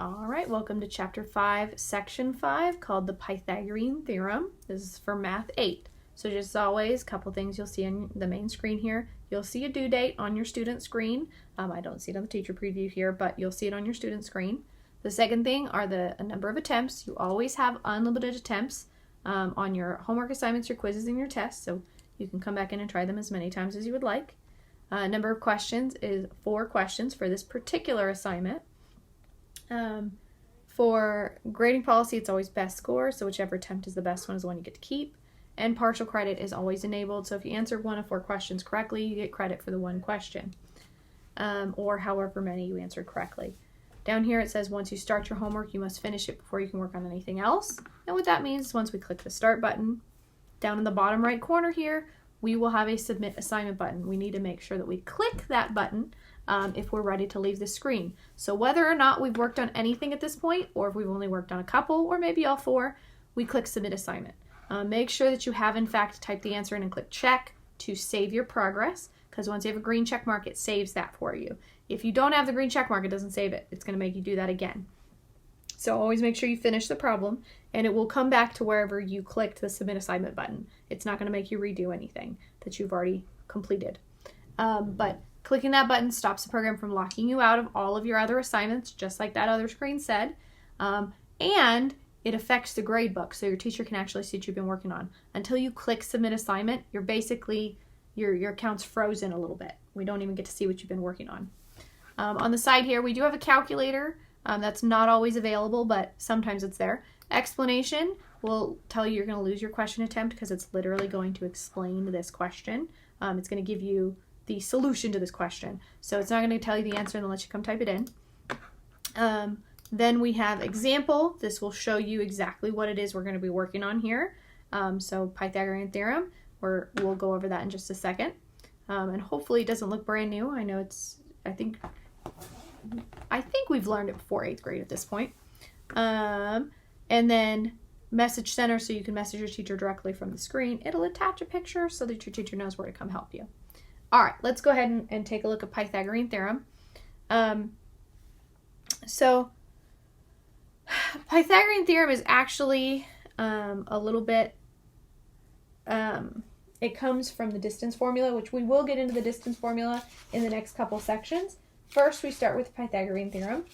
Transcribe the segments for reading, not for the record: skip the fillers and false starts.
All right, welcome to Chapter 5, Section 5, called the Pythagorean Theorem. This is for Math 8. So just as always, a couple things you'll see on the main screen here. You'll see a due date on your student screen. I don't see it on the teacher preview here, but you'll see it on your student screen. The second thing are the number of attempts. You always have unlimited attempts on your homework assignments, your quizzes, and your tests, so you can come back in and try them as many times as you would like. Number of questions is 4 questions for this particular assignment. For grading policy, it's always best score, so whichever attempt is the best one is the one you get to keep. And partial credit is always enabled, so if you answer 1 of 4 questions correctly, you get credit for the 1 question, or however many you answered correctly. Down here it says once you start your homework, you must finish it before you can work on anything else. And what that means is once we click the start button, down in the bottom right corner here, we will have a submit assignment button. We need to make sure that we click that button if we're ready to leave the screen. So whether or not we've worked on anything at this point, or if we've only worked on a couple, or maybe all 4, we click submit assignment. Make sure that you have in fact typed the answer in and click check to save your progress, because once you have a green check mark, it saves that for you. If you don't have the green check mark, it doesn't save it. It's going to make you do that again. So always make sure you finish the problem, and it will come back to wherever you clicked the submit assignment button. It's not going to make you redo anything that you've already completed. But clicking that button stops the program from locking you out of all of your other assignments, just like that other screen said. And it affects the grade book, so your teacher can actually see what you've been working on. Until you click submit assignment, you're basically, your account's frozen a little bit. We don't even get to see what you've been working on. On the side here, we do have a calculator. That's not always available, but sometimes it's there. Explanation will tell you you're going to lose your question attempt because it's literally going to explain this question. It's going to give you the solution to this question. So it's not going to tell you the answer and then let you come type it in. Then we have example. This will show you exactly what it is we're going to be working on here. So Pythagorean Theorem, we'll go over that in just a second. And hopefully it doesn't look brand new. I know I think we've learned it before 8th grade at this point. And then message center, so you can message your teacher directly from the screen. It'll attach a picture so that your teacher knows where to come help you. All right, let's go ahead and take a look at Pythagorean Theorem. So Pythagorean Theorem is actually a little bit, it comes from the distance formula, which we will get into the distance formula in the next couple sections. First, we start with Pythagorean Theorem.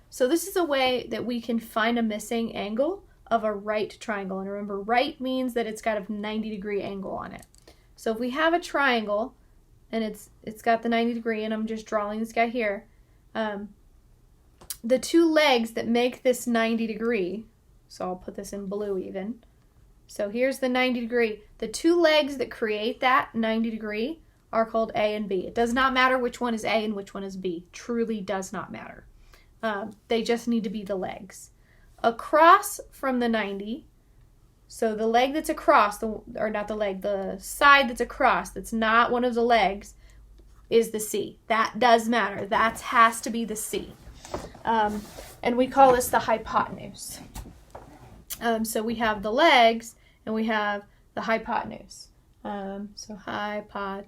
So this is a way that we can find a missing angle of a right triangle. And remember, right means that it's got a 90-degree angle on it. So if we have a triangle, and it's got the 90 degree, and I'm just drawing this guy here, the 2 legs that make this 90 degree, so I'll put this in blue even. So here's the 90 degree. The 2 legs that create that 90 degree are called A and B. It does not matter which one is A and which one is B. Truly does not matter. They just need to be the legs. Across from the 90, so the leg that's across, the side that's across, that's not one of the legs, is the C. That does matter. That has to be the C. And we call this the hypotenuse. So we have the legs and we have the hypotenuse. So hypotenuse,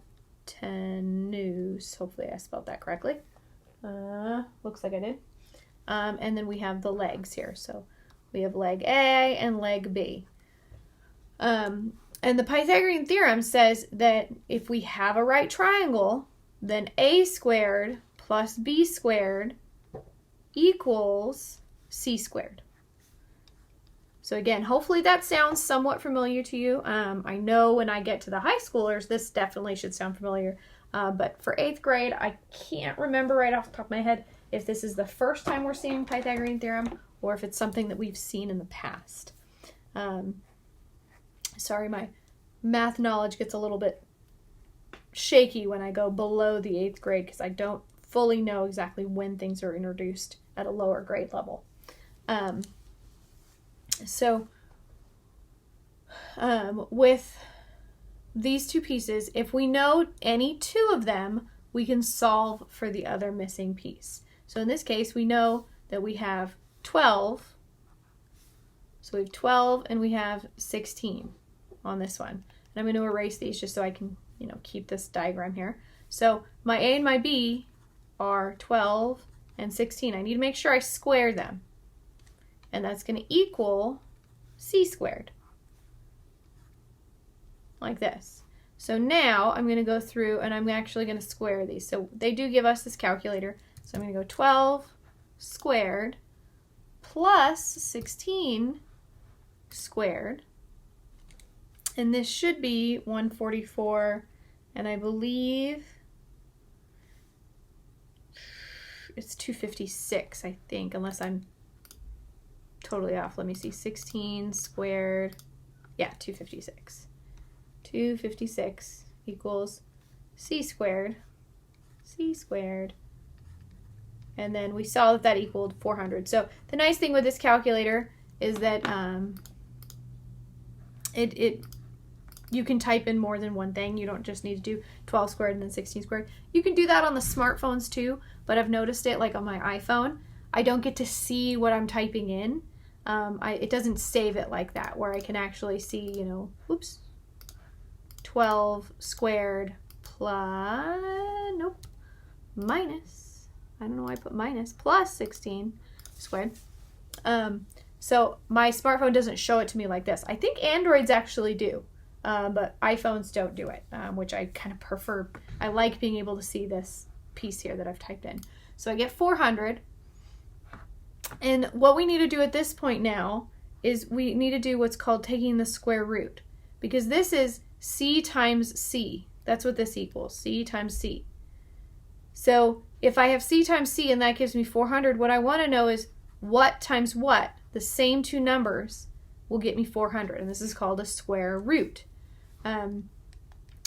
hopefully I spelled that correctly. Looks like I did. And then we have the legs here. So we have leg A and leg B. And the Pythagorean theorem says that if we have a right triangle, then A squared plus B squared equals C squared. So again, hopefully that sounds somewhat familiar to you. I know when I get to the high schoolers, this definitely should sound familiar. But for 8th grade, I can't remember right off the top of my head if this is the first time we're seeing Pythagorean theorem or if it's something that we've seen in the past. Sorry, my math knowledge gets a little bit shaky when I go below the 8th grade because I don't fully know exactly when things are introduced at a lower grade level. With these 2 pieces, if we know any 2 of them, we can solve for the other missing piece. So in this case, we know that we have 12. So we have 12 and we have 16 on this one. And I'm going to erase these just so I can, keep this diagram here. So my A and my B are 12 and 16. I need to make sure I square them. And that's going to equal c squared. Like this. So now I'm going to go through and I'm actually going to square these. So they do give us this calculator. So I'm going to go 12 squared plus 16 squared. And this should be 144, and I believe it's 256, I think, unless I'm totally off. Let me see. 16 squared. Yeah, 256. 256 equals c squared. C squared. And then we saw that that equaled 400. So the nice thing with this calculator is that you can type in more than one thing. You don't just need to do 12 squared and then 16 squared. You can do that on the smartphones too, but I've noticed it like on my iPhone. I don't get to see what I'm typing in. It doesn't save it like that, where I can actually see, you know, oops, 12 squared plus, nope, minus, I don't know why I put minus, plus 16 squared. So my smartphone doesn't show it to me like this. I think Androids actually do, but iPhones don't do it, which I kind of prefer. I like being able to see this piece here that I've typed in. So I get 400. And what we need to do at this point now is we need to do what's called taking the square root, because this is c times c. That's what this equals, c times c. So if I have c times c and that gives me 400, what I want to know is what times what, the same two numbers, will get me 400. And this is called a square root. I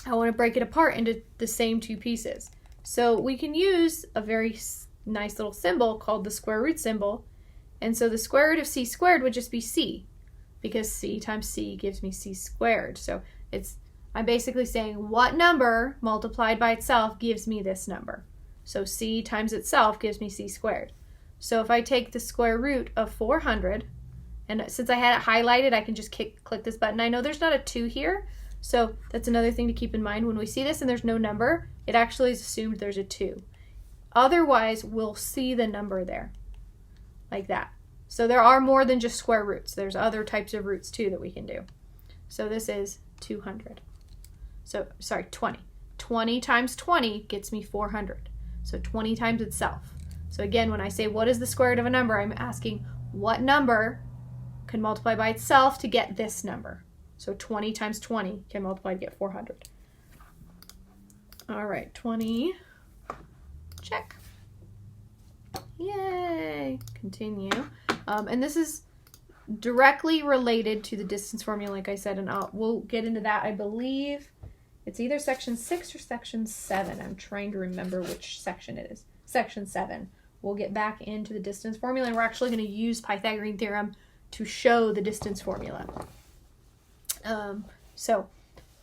want to break it apart into the same two pieces. So we can use a very nice little symbol called the square root symbol. And so the square root of c squared would just be c, because c times c gives me c squared. So I'm basically saying what number multiplied by itself gives me this number. So c times itself gives me c squared. So if I take the square root of 400, and since I had it highlighted, I can just click this button. I know there's not a 2 here, so that's another thing to keep in mind. When we see this and there's no number, it actually is assumed there's a 2. Otherwise, we'll see the number there, like that. So there are more than just square roots. There's other types of roots too that we can do. So this is 200. So, sorry, 20. 20 times 20 gets me 400. So 20 times itself. So again, when I say what is the square root of a number, I'm asking what number can multiply by itself to get this number. So 20 times 20 can multiply to get 400. All right, 20, check. Yay, continue. And this is directly related to the distance formula, like I said, and we'll get into that. I believe it's either section 6 or section 7. I'm trying to remember which section it is. Section 7. We'll get back into the distance formula, and we're actually going to use Pythagorean Theorem to show the distance formula. So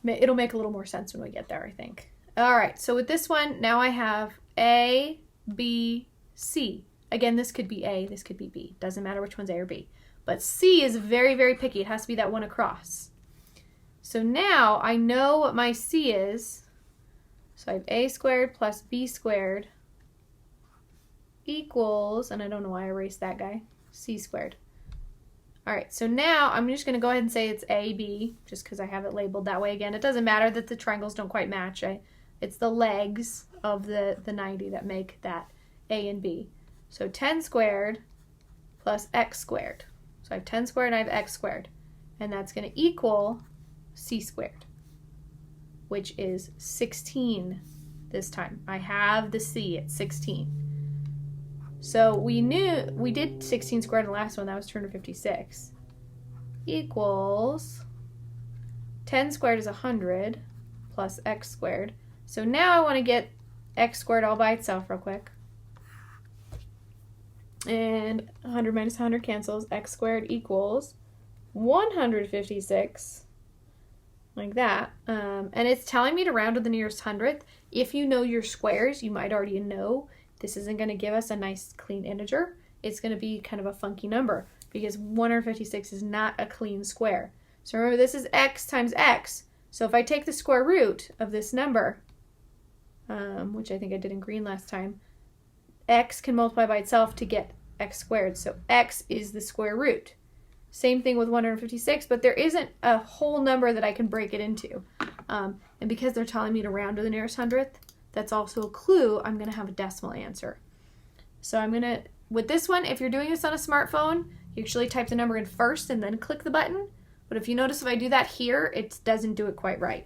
it'll make a little more sense when we get there, I think. All right, so with this one, now I have A, B, C. Again, this could be A, this could be B. Doesn't matter which one's A or B. But C is very, very picky. It has to be that one across. So now I know what my C is. So I have A squared plus B squared equals, and I don't know why I erased that guy, C squared. All right, so now I'm just going to go ahead and say it's AB, just because I have it labeled that way again. It doesn't matter that the triangles don't quite match. It's the legs of the 90 that make that A and B. So 10 squared plus x squared. So I have 10 squared and I have x squared. And that's going to equal c squared, which is 16 this time. I have the c at 16. So we did 16 squared in the last one. That was 256. Equals 10 squared is 100 plus x squared. So now I want to get x squared all by itself real quick. And 100 minus 100 cancels. X squared equals 156. Like that. And it's telling me to round to the nearest hundredth. If you know your squares, you might already know this isn't going to give us a nice clean integer. It's going to be kind of a funky number because 156 is not a clean square. So remember, this is x times x. So if I take the square root of this number, which I think I did in green last time, x can multiply by itself to get x squared. So x is the square root. Same thing with 156, but there isn't a whole number that I can break it into. And because they're telling me to round to the nearest hundredth, that's also a clue I'm going to have a decimal answer. So I'm going to, with this one, if you're doing this on a smartphone, you actually type the number in first and then click the button. But if you notice if I do that here, it doesn't do it quite right.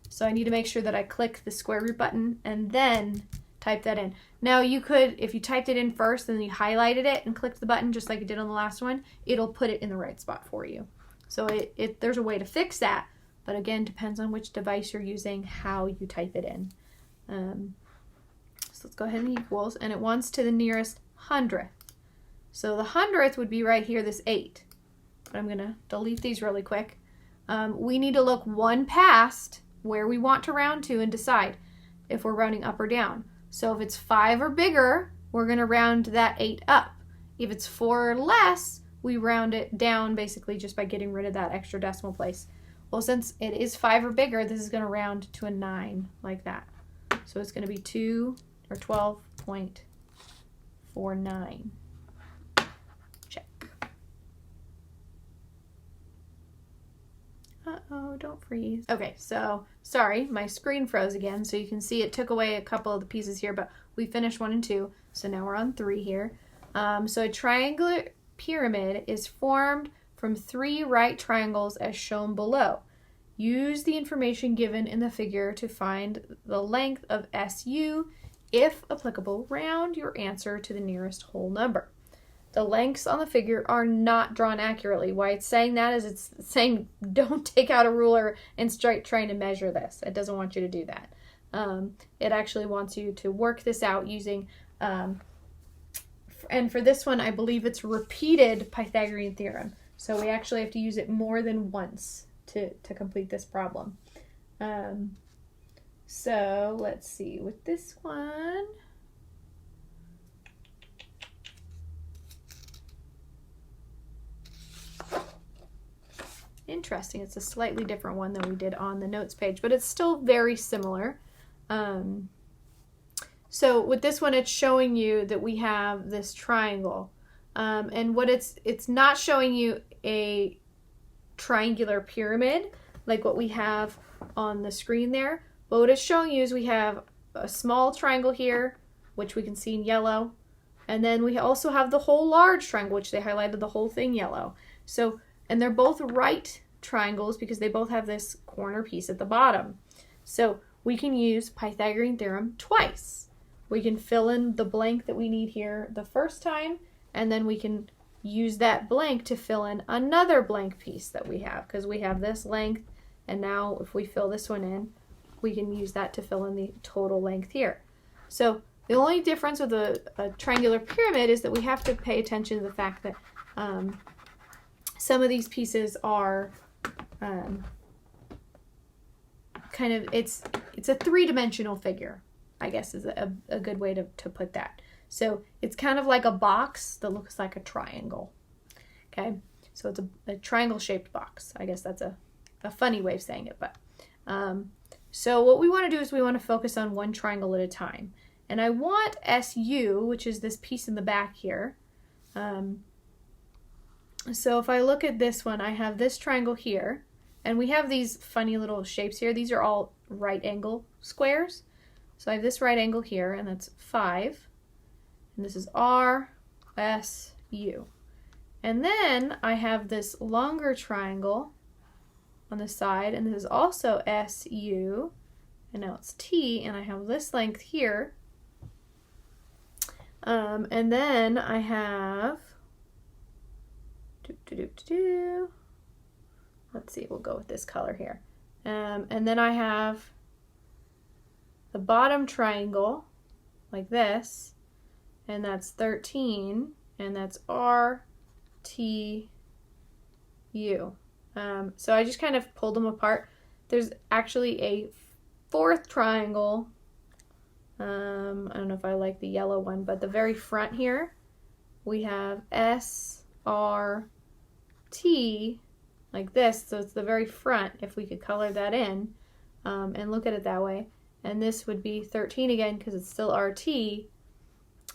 So I need to make sure that I click the square root button and then type that in. Now you could, if you typed it in first and then you highlighted it and clicked the button just like you did on the last one, it'll put it in the right spot for you. So there's a way to fix that, but again, depends on which device you're using, how you type it in. So let's go ahead and equals, and it wants to the nearest hundredth. So the hundredth would be right here, this 8. But I'm going to delete these really quick. We need to look one past where we want to round to and decide if we're rounding up or down. So if it's 5 or bigger, we're going to round that 8 up. If it's 4 or less, we round it down basically just by getting rid of that extra decimal place. Well, since it is 5 or bigger, this is going to round to a 9 like that. So it's going to be 2 or 12.49. Check. Uh-oh, don't freeze. Okay, so sorry, my screen froze again. So you can see it took away a couple of the pieces here, but we finished 1 and 2. So now we're on 3 here. So a triangular pyramid is formed from 3 right triangles as shown below. Use the information given in the figure to find the length of SU. If applicable, round your answer to the nearest whole number. The lengths on the figure are not drawn accurately. Why it's saying that is it's saying don't take out a ruler and start trying to measure this. It doesn't want you to do that. It actually wants you to work this out using, and for this one, I believe it's repeated Pythagorean Theorem. So we actually have to use it more than once to complete this problem. So let's see with this one. Interesting. It's a slightly different one than we did on the notes page, but it's still very similar. So with this one, it's showing you that we have this triangle. And what it's not showing you a triangular pyramid like what we have on the screen there. But what it's showing you is we have a small triangle here, which we can see in yellow. And then we also have the whole large triangle, which they highlighted the whole thing yellow. So, and they're both right triangles because they both have this corner piece at the bottom. So we can use Pythagorean Theorem twice. We can fill in the blank that we need here the first time, and then we can use that blank to fill in another blank piece that we have, because we have this length, and now if we fill this one in, we can use that to fill in the total length here. So the only difference with a triangular pyramid is that we have to pay attention to the fact that some of these pieces are kind of, it's a three-dimensional figure, I guess is a good way to put that. So it's kind of like a box that looks like a triangle. Okay, so it's a triangle-shaped box. I guess that's a funny way of saying it, but so what we want to do is we want to focus on one triangle at a time. And I want SU, which is this piece in the back here. So if I look at this one, I have this triangle here, and we have these funny little shapes here. These are all right angle squares. So I have this right angle here, and that's 5. And this is R, S, U. And then I have this longer triangle on the side, and this is also S, U, and now it's T, and I have this length here. And then I have, let's see, we'll go with this color here. And then I have the bottom triangle, like this, and that's 13, and that's R, T, U. So I just kind of pulled them apart. There's actually a fourth triangle. I don't know if I like the yellow one, but the very front here, we have S, R, T, like this. So it's the very front, if we could color that in and look at it that way. And this would be 13 again because it's still RT.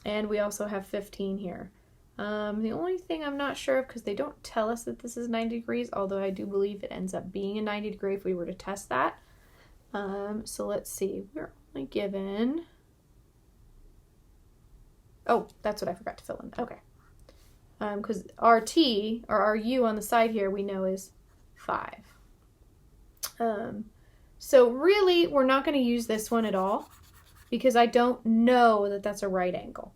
And we also have 15 here. The only thing I'm not sure of, because they don't tell us that this is 90 degrees, although I do believe it ends up being a 90 degree if we were to test that. So let's see. We're only given... Oh, that's what I forgot to fill in. Okay. Because our t, or our u on the side here, we know is 5. So really, we're not going to use this one at all, because I don't know that that's a right angle.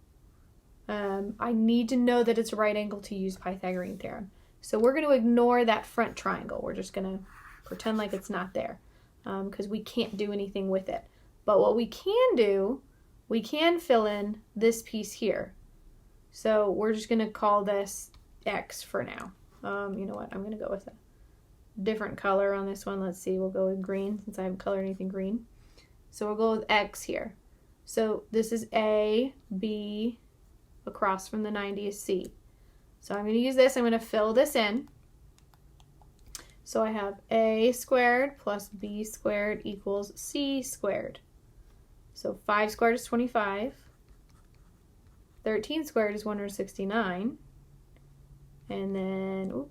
I need to know that it's a right angle to use Pythagorean theorem. So we're going to ignore that front triangle. We're just going to pretend like it's not there, because we can't do anything with it. But what we can do, we can fill in this piece here. So we're just going to call this X for now. You know what? I'm going to go with a different color on this one. Let's see. We'll go with green since I haven't colored anything green. So we'll go with X here. So this is A, B, across from the 90 is C. So I'm going to use this. I'm going to fill this in. So I have A squared plus B squared equals C squared. So 5 squared is 25. 13 squared is 169. And then I'm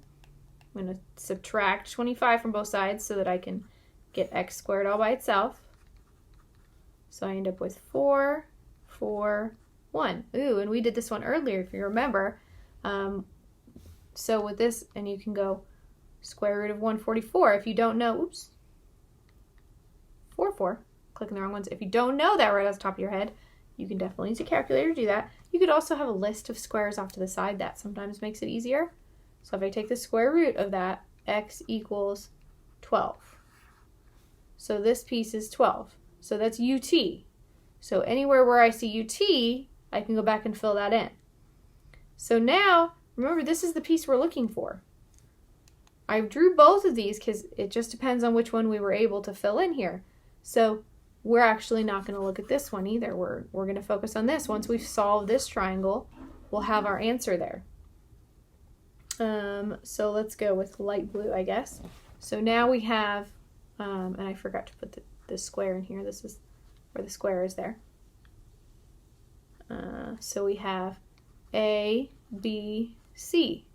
going to subtract 25 from both sides so that I can get x squared all by itself. So I end up with 4, 4, 1. Ooh, and we did this one earlier if you remember. So with this, and you can go square root of 144. If you don't know, 4. Clicking the wrong ones. If you don't know that right off the top of your head, you can definitely use a calculator to do that. You could also have a list of squares off to the side. That sometimes makes it easier. So if I take the square root of that, x equals 12. So this piece is 12. So that's ut. So anywhere where I see ut, I can go back and fill that in. So now, remember, this is the piece we're looking for. I drew both of these because it just depends on which one we were able to fill in here. So we're actually not going to look at this one either. We're going to focus on this. Once we've solved this triangle, we'll have our answer there. So let's go with light blue, I guess. So now we have, and I forgot to put the square in here. This is where the square is there. So we have A, B, C.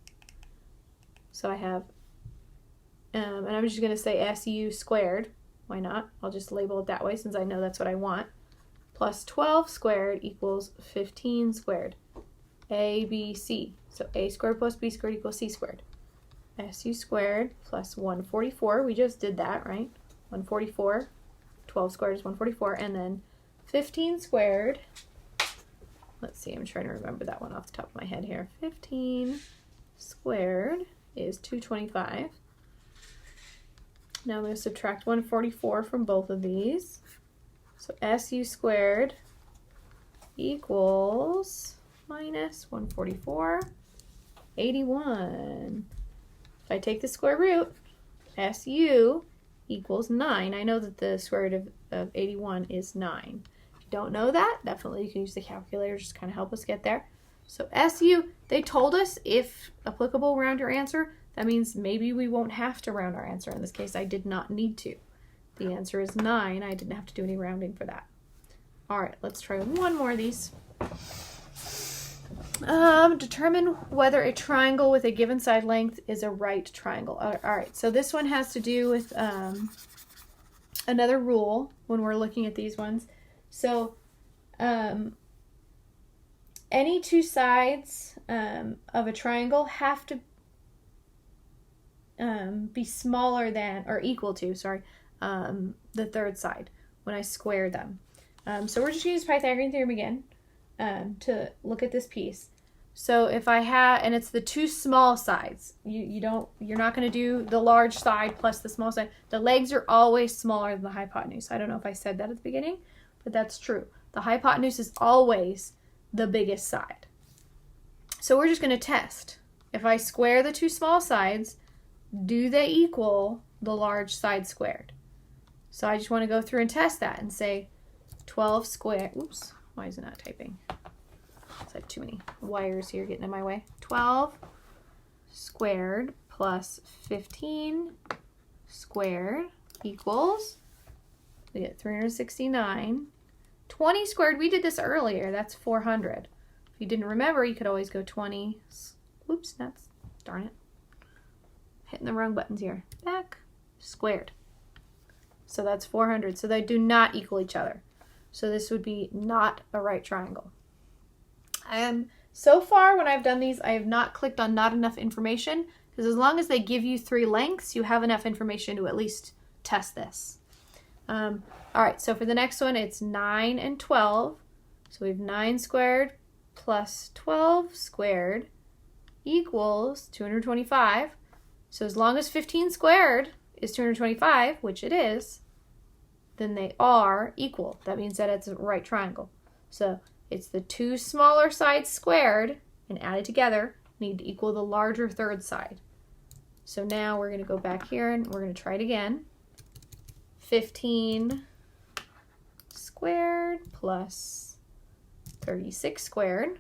So I have, and I'm just going to say SU squared. Why not? I'll just label it that way since I know that's what I want. Plus 12 squared equals 15 squared. A, B, C. So A squared plus B squared equals C squared. SU squared plus 144. We just did that, right? 144. 12 squared is 144. And then 15 squared. Let's see, I'm trying to remember that one off the top of my head here. 15 squared is 225. Now I'm going to subtract 144 from both of these. So SU squared equals minus 144, 81. If I take the square root, SU equals 9. I know that the square root of 81 is 9. If you don't know that, definitely you can use the calculator just to kind of help us get there. So SU, they told us if applicable, round your answer. That means maybe we won't have to round our answer. In this case, I did not need to. The answer is 9. I didn't have to do any rounding for that. All right, let's try one more of these. Determine whether a triangle with a given side length is a right triangle. All right, so this one has to do with another rule when we're looking at these ones. So any two sides of a triangle have to be smaller than, or equal to, the third side when I square them. So we're just going to use Pythagorean theorem again to look at this piece. So if I have, and it's the two small sides, you're not going to do the large side plus the small side. The legs are always smaller than the hypotenuse. I don't know if I said that at the beginning, but that's true. The hypotenuse is always the biggest side. So we're just going to test. If I square the two small sides, do they equal the large side squared? So I just want to go through and test that and say 12 squared. Oops, why is it not typing? It's like too many wires here getting in my way. 12 squared plus 15 squared equals, we get 369. 20 squared, we did this earlier, that's 400. If you didn't remember, you could always go 20, whoops, nuts, darn it. Hitting the wrong buttons here. Back, squared. So that's 400. So they do not equal each other. So this would be not a right triangle. So far when I've done these, I have not clicked on not enough information, because as long as they give you 3 lengths, you have enough information to at least test this. All right, so for the next one, it's 9 and 12. So we have 9 squared plus 12 squared equals 225. So as long as 15 squared is 225, which it is, then they are equal. That means that it's a right triangle. So it's the 2 smaller sides squared and added together need to equal the larger third side. So now we're going to go back here and we're going to try it again. 15 squared plus 36 squared.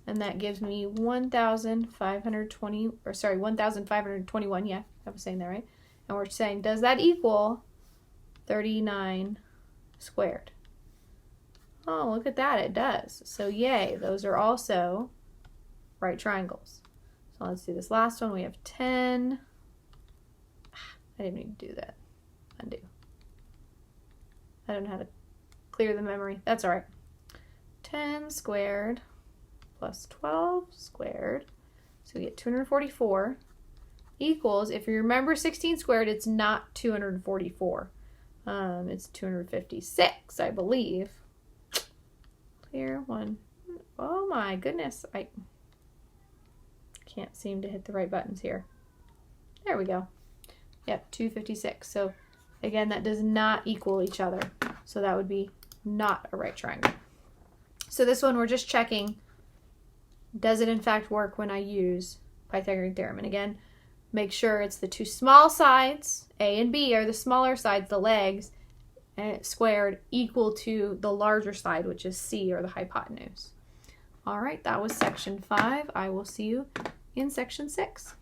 And that gives me 1,521, yeah, I was saying that right. And we're saying, does that equal 39 squared? Oh, look at that, it does. So yay, those are also right triangles. So let's do this last one. We have 10. I didn't mean to do that. Undo. I don't know how to clear the memory. That's all right. 10 squared plus 12 squared. So we get 244 equals, if you remember 16 squared, it's not 244. It's 256, I believe. Clear one. Oh my goodness. I can't seem to hit the right buttons here. There we go. Yep, 256. So again, that does not equal each other. So that would be not a right triangle. So this one we're just checking, does it in fact work when I use Pythagorean theorem? And again, make sure it's the 2 small sides, A and B are the smaller sides, the legs, and it's squared equal to the larger side, which is C, or the hypotenuse. All right, that was section 5. I will see you in section 6.